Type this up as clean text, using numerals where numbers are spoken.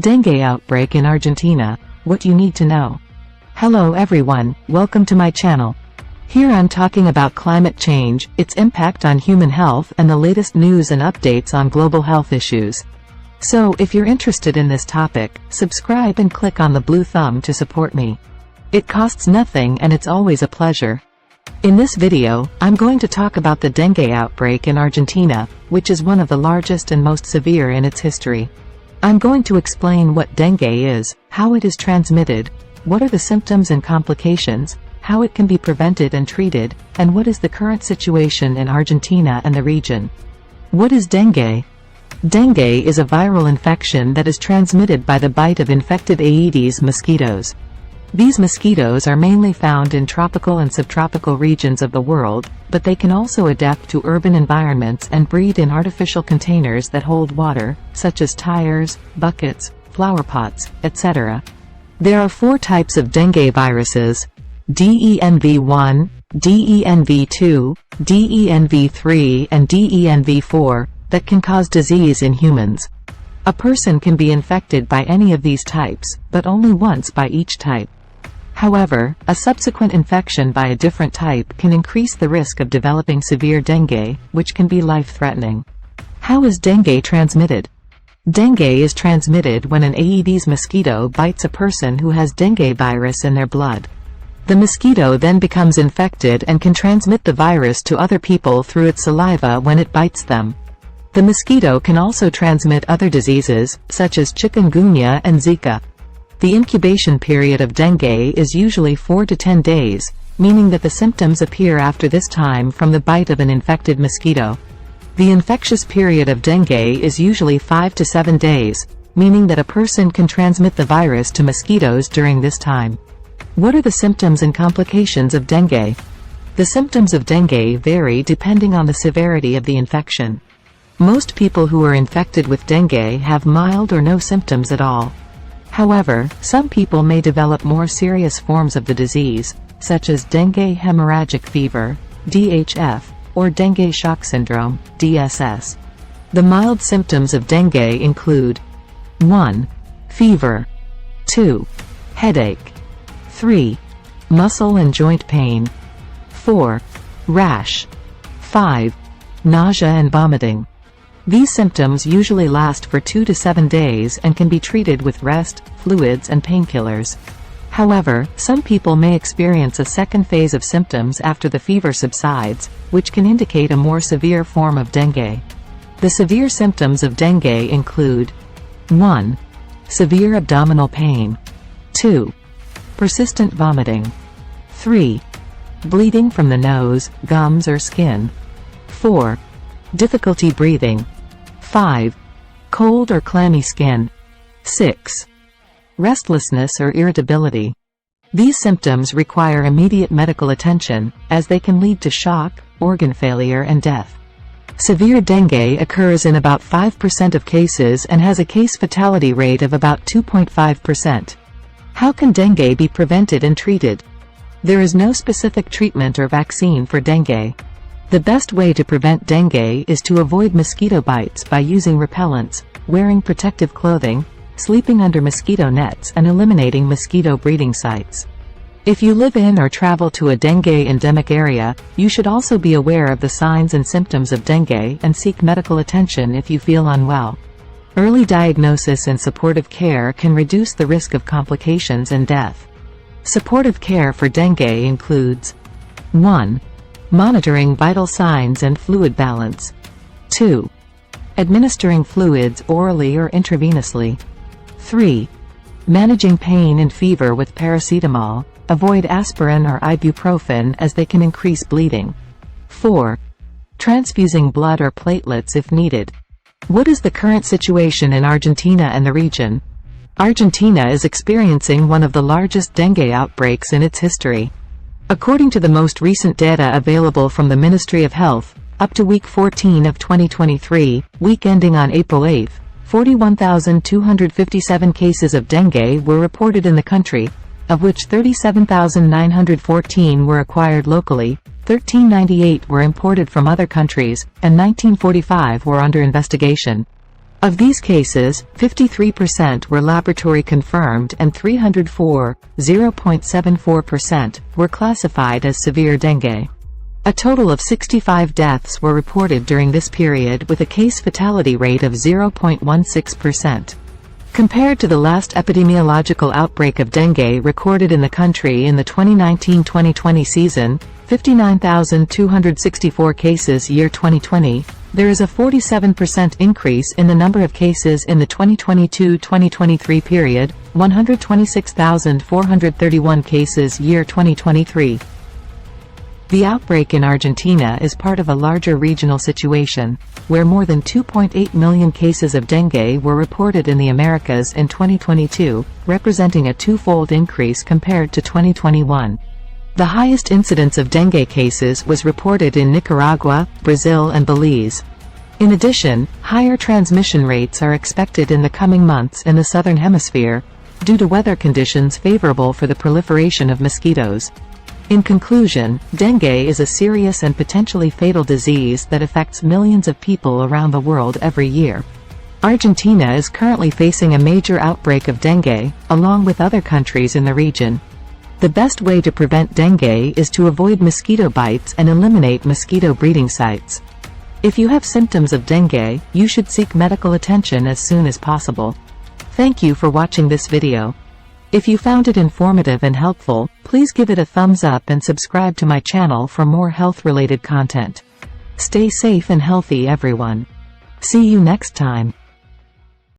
Dengue outbreak in Argentina, what you need to know. Hello everyone, welcome to my channel. Here I'm talking about climate change, its impact on human health and the latest news and updates on global health issues. So if you're interested in this topic, subscribe and click on the blue thumb to support me. It costs nothing and it's always a pleasure. In this video, I'm going to talk about the dengue outbreak in Argentina, which is one of the largest and most severe in its history. I'm going to explain what dengue is, how it is transmitted, what are the symptoms and complications, how it can be prevented and treated, and what is the current situation in Argentina and the region. What is dengue? Dengue is a viral infection that is transmitted by the bite of infected Aedes mosquitoes. These mosquitoes are mainly found in tropical and subtropical regions of the world, but they can also adapt to urban environments and breed in artificial containers that hold water, such as tires, buckets, flower pots, etc. There are 4 types of dengue viruses: DENV1, DENV2, DENV3 and DENV4, that can cause disease in humans. A person can be infected by any of these types, but only once by each type. However, a subsequent infection by a different type can increase the risk of developing severe dengue, which can be life-threatening. How is dengue transmitted? Dengue is transmitted when an Aedes mosquito bites a person who has dengue virus in their blood. The mosquito then becomes infected and can transmit the virus to other people through its saliva when it bites them. The mosquito can also transmit other diseases, such as chikungunya and Zika. The incubation period of dengue is usually 4 to 10 days, meaning that the symptoms appear after this time from the bite of an infected mosquito. The infectious period of dengue is usually 5 to 7 days, meaning that a person can transmit the virus to mosquitoes during this time. What are the symptoms and complications of dengue? The symptoms of dengue vary depending on the severity of the infection. Most people who are infected with dengue have mild or no symptoms at all. However, some people may develop more serious forms of the disease, such as dengue hemorrhagic fever, DHF, or dengue shock syndrome, DSS. The mild symptoms of dengue include 1. Fever. 2. Headache. 3. Muscle and joint pain. 4. Rash. 5. Nausea and vomiting. These symptoms usually last for 2 to 7 days and can be treated with rest, fluids and painkillers. However, some people may experience a second phase of symptoms after the fever subsides, which can indicate a more severe form of dengue. The severe symptoms of dengue include 1. Severe abdominal pain. 2. Persistent vomiting. 3. Bleeding from the nose, gums or skin. 4. Difficulty breathing. 5. Cold or clammy skin. 6. Restlessness or irritability. These symptoms require immediate medical attention, as they can lead to shock, organ failure and death. Severe dengue occurs in about 5% of cases and has a case fatality rate of about 2.5%. How can dengue be prevented and treated? There is no specific treatment or vaccine for dengue. The best way to prevent dengue is to avoid mosquito bites by using repellents, wearing protective clothing, sleeping under mosquito nets and eliminating mosquito breeding sites. If you live in or travel to a dengue endemic area, you should also be aware of the signs and symptoms of dengue and seek medical attention if you feel unwell. Early diagnosis and supportive care can reduce the risk of complications and death. Supportive care for dengue includes 1. Monitoring vital signs and fluid balance. 2. Administering fluids orally or intravenously. 3. Managing pain and fever with paracetamol. Avoid aspirin or ibuprofen as they can increase bleeding. 4. Transfusing blood or platelets if needed. What is the current situation in Argentina and the region? Argentina is experiencing one of the largest dengue outbreaks in its history. According to the most recent data available from the Ministry of Health, up to week 14 of 2023, week ending on April 8, 41,257 cases of dengue were reported in the country, of which 37,914 were acquired locally, 1,398 were imported from other countries, and 1,945 were under investigation. Of these cases, 53% were laboratory confirmed and 304, 0.74%, were classified as severe dengue. A total of 65 deaths were reported during this period with a case fatality rate of 0.16%. Compared to the last epidemiological outbreak of dengue recorded in the country in the 2019-2020 season, 59,264 cases year 2020, there is a 47% increase in the number of cases in the 2022-2023 period, 126,431 cases year 2023. The outbreak in Argentina is part of a larger regional situation, where more than 2.8 million cases of dengue were reported in the Americas in 2022, representing a twofold increase compared to 2021. The highest incidence of dengue cases was reported in Nicaragua, Brazil and Belize. In addition, higher transmission rates are expected in the coming months in the Southern Hemisphere, due to weather conditions favorable for the proliferation of mosquitoes. In conclusion, dengue is a serious and potentially fatal disease that affects millions of people around the world every year. Argentina is currently facing a major outbreak of dengue, along with other countries in the region. The best way to prevent dengue is to avoid mosquito bites and eliminate mosquito breeding sites. If you have symptoms of dengue, you should seek medical attention as soon as possible. Thank you for watching this video. If you found it informative and helpful, please give it a thumbs up and subscribe to my channel for more health-related content. Stay safe and healthy, everyone. See you next time.